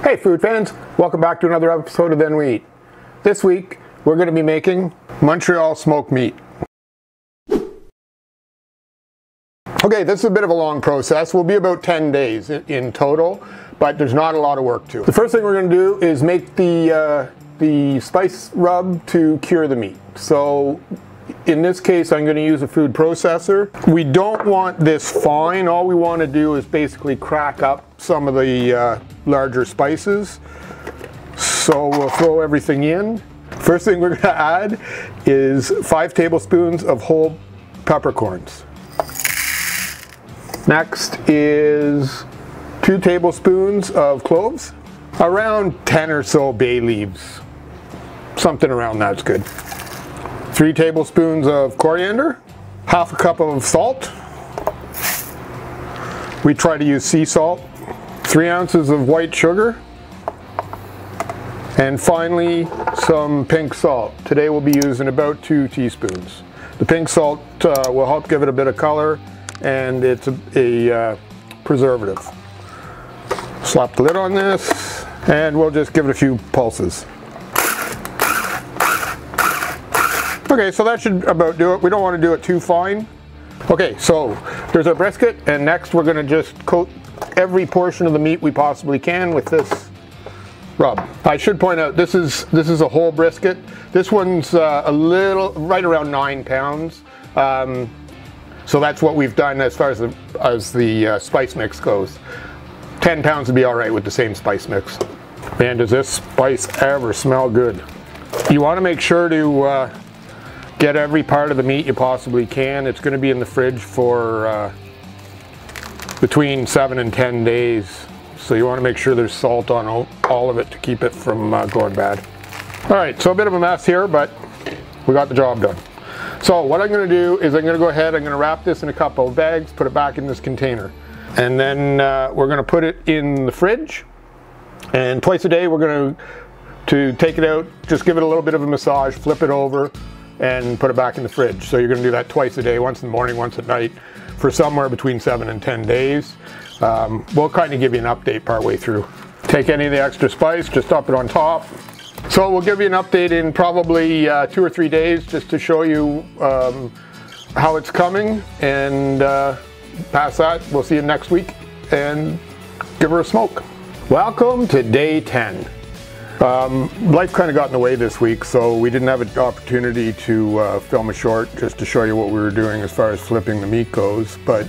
Hey food fans, welcome back to another episode of Then We Eat. This week we're going to be making Montreal smoked meat. Okay, this is a bit of a long process. Will be about 10 days in total, but there's not a lot of work to it. The first thing we're going to do is make the spice rub to cure the meat. So in this case I'm going to use a food processor. We don't want this fine. All we want to do is basically crack up some of the larger spices. So we'll throw everything in. First thing we're going to add is 5 tablespoons of whole peppercorns. Next is 2 tablespoons of cloves, around 10 or so bay leaves. Something around that's good. 3 tablespoons of coriander, half a cup of salt. We try to use sea salt. 3 ounces of white sugar. And finally, some pink salt. Today we'll be using about 2 teaspoons. The pink salt will help give it a bit of color, and it's a preservative. Slap the lid on this, and we'll just give it a few pulses. Okay, so that should about do it. We don't want to do it too fine. Okay, so there's our brisket, and next we're going to just coat every portion of the meat we possibly can with this rub. I should point out this is a whole brisket. This one's right around 9 pounds. So that's what we've done as far as the spice mix goes. 10 pounds would be all right with the same spice mix. Man, does this spice ever smell good. You want to make sure to get every part of the meat you possibly can. It's going to be in the fridge for between 7 and 10 days. So you want to make sure there's salt on all of it to keep it from going bad. All right, so a bit of a mess here, but we got the job done. So what I'm going to do is I'm going to go ahead, I'm going to wrap this in a couple of bags, put it back in this container. And then we're going to put it in the fridge. And twice a day we're going to take it out, just give it a little bit of a massage, flip it over, and put it back in the fridge. So you're going to do that twice a day, once in the morning, once at night, for somewhere between 7 and 10 days. We'll kind of give you an update partway through. Take any of the extra spice, just dump it on top. So we'll give you an update in probably 2 or 3 days, just to show you how it's coming, and past that we'll see you next week and give her a smoke. Welcome to day 10. Life kind of got in the way this week, so we didn't have an opportunity to film a short just to show you what we were doing as far as flipping the meat goes. But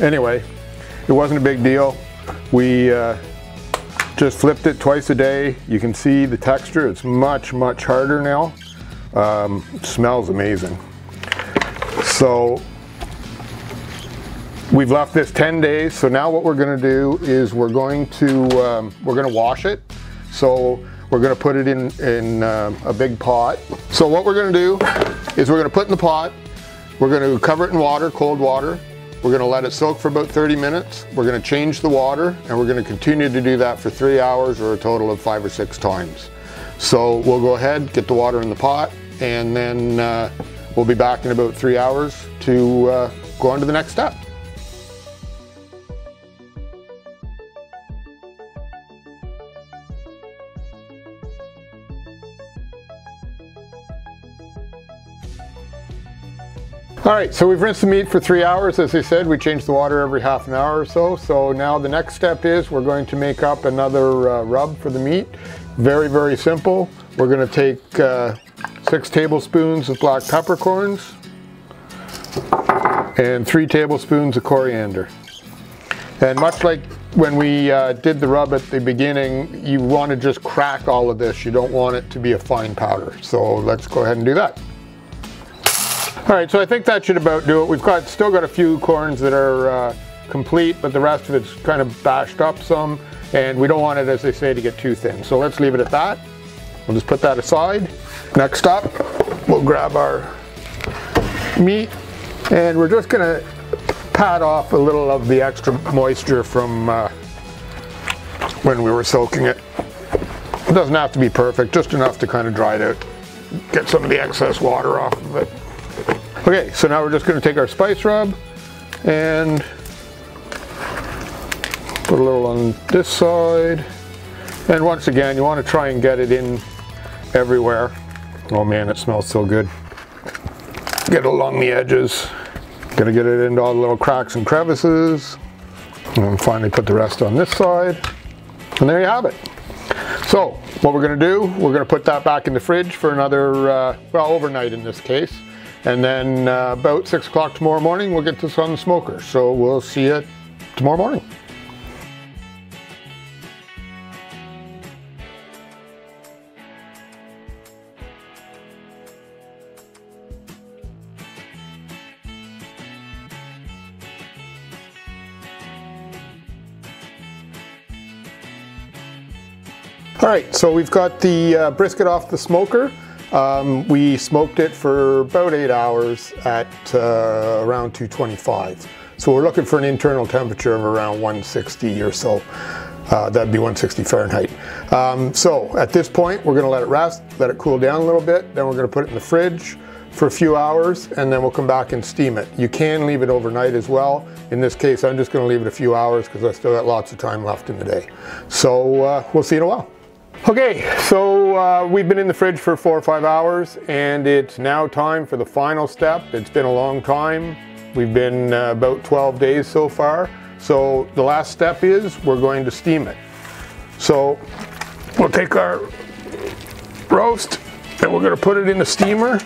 anyway, it wasn't a big deal. We just flipped it twice a day. You can see the texture. It's much harder now. It smells amazing. So we've left this 10 days. So now what we're going to do is we're going to wash it. So we're going to put it in a big pot. So what we're going to do is we're going to put it in the pot. We're going to cover it in water, cold water. We're going to let it soak for about 30 minutes. We're going to change the water, and we're going to continue to do that for 3 hours, or a total of 5 or 6 times. So we'll go ahead, get the water in the pot, and then we'll be back in about 3 hours to go on to the next step. Alright, so we've rinsed the meat for 3 hours. As I said, we change the water every half an hour or so. So now the next step is we're going to make up another rub for the meat. Very simple. We're going to take 6 tablespoons of black peppercorns and 3 tablespoons of coriander. And much like when we did the rub at the beginning, you want to just crack all of this. You don't want it to be a fine powder. So let's go ahead and do that. Alright, so I think that should about do it. We've still got a few corns that are complete, but the rest of it's kind of bashed up some, and we don't want it, as they say, to get too thin. So let's leave it at that. We'll just put that aside. Next up, we'll grab our meat, and we're just going to pat off a little of the extra moisture from when we were soaking it. It doesn't have to be perfect, just enough to kind of dry it out, get some of the excess water off of it. Okay, so now we're just going to take our spice rub and put a little on this side And once again, you want to try and get it in everywhere. Oh man, it smells so good. Get it along the edges. Gonna get it into all the little cracks and crevices. And finally put the rest on this side. And there you have it. So what we're going to do, we're going to put that back in the fridge for another, well, overnight in this case. And then about 6 o'clock tomorrow morning, we'll get this on the smoker. So we'll see you tomorrow morning. All right, so we've got the brisket off the smoker. We smoked it for about 8 hours at around 225. So we're looking for an internal temperature of around 160 or so. That'd be 160 Fahrenheit. So at this point, we're gonna let it rest, let it cool down a little bit. Then we're gonna put it in the fridge for a few hours, and then we'll come back and steam it. You can leave it overnight as well. In this case, I'm just gonna leave it a few hours because I still got lots of time left in the day. So we'll see you in a while. Okay, so we've been in the fridge for 4 or 5 hours, and it's now time for the final step. It's been a long time. We've been about 12 days so far. So the last step is we're going to steam it. So we'll take our roast and we're going to put it in the steamer.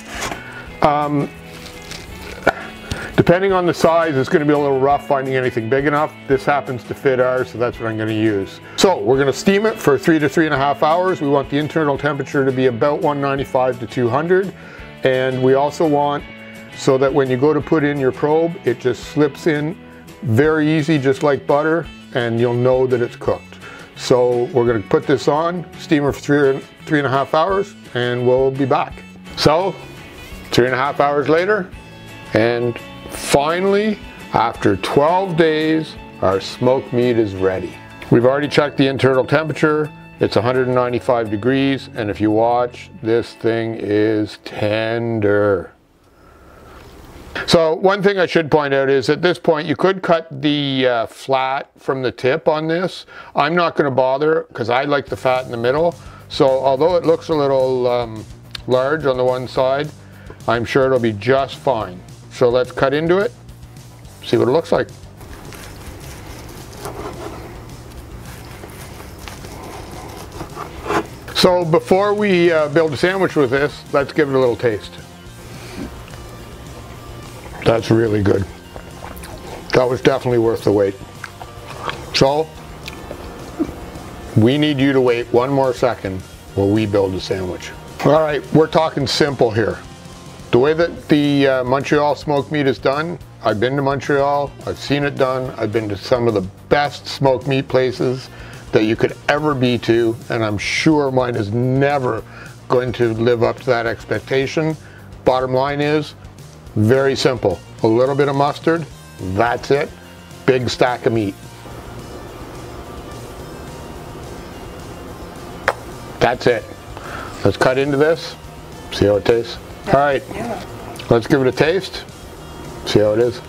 Depending on the size, it's going to be a little rough finding anything big enough. This happens to fit ours, so that's what I'm going to use. So we're going to steam it for 3 to 3.5 hours. We want the internal temperature to be about 195 to 200. And we also want so that when you go to put in your probe, it just slips in very easy, just like butter, and you'll know that it's cooked. So we're going to put this on, steamer for 3.5 hours, and we'll be back. So 3.5 hours later, and finally, after 12 days, our smoked meat is ready. We've already checked the internal temperature. It's 195 degrees, and if you watch, this thing is tender. So one thing I should point out is at this point, you could cut the flat from the tip on this. I'm not going to bother because I like the fat in the middle. So although it looks a little large on the one side, I'm sure it'll be just fine. So let's cut into it, see what it looks like. So before we build a sandwich with this, let's give it a little taste. That's really good. That was definitely worth the wait. So we need you to wait 1 more second while we build a sandwich. All right, we're talking simple here. The way that the Montreal smoked meat is done, I've been to Montreal, I've seen it done, I've been to some of the best smoked meat places that you could ever be to, and I'm sure mine is never going to live up to that expectation. Bottom line is, very simple. A little bit of mustard, that's it. Big stack of meat. That's it. Let's cut into this, see how it tastes. All right, let's give it a taste, see how it is.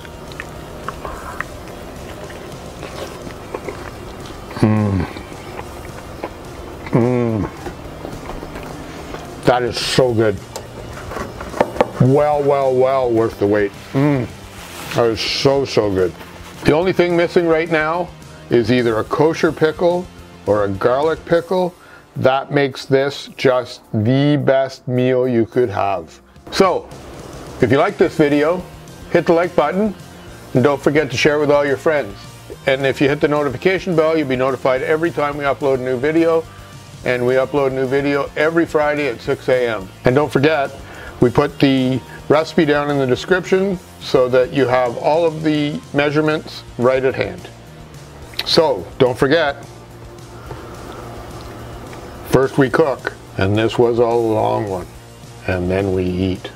That is so good. Well worth the wait. That is so good. The only thing missing right now is either a kosher pickle or a garlic pickle. That makes this just the best meal you could have. So, if you like this video, hit the like button and don't forget to share with all your friends. And if you hit the notification bell, you'll be notified every time we upload a new video. And we upload a new video every Friday at 6 a.m. And don't forget, we put the recipe down in the description so that you have all of the measurements right at hand. So, don't forget, first we cook, and this was a long one, and then we eat.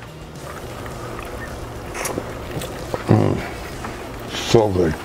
So good.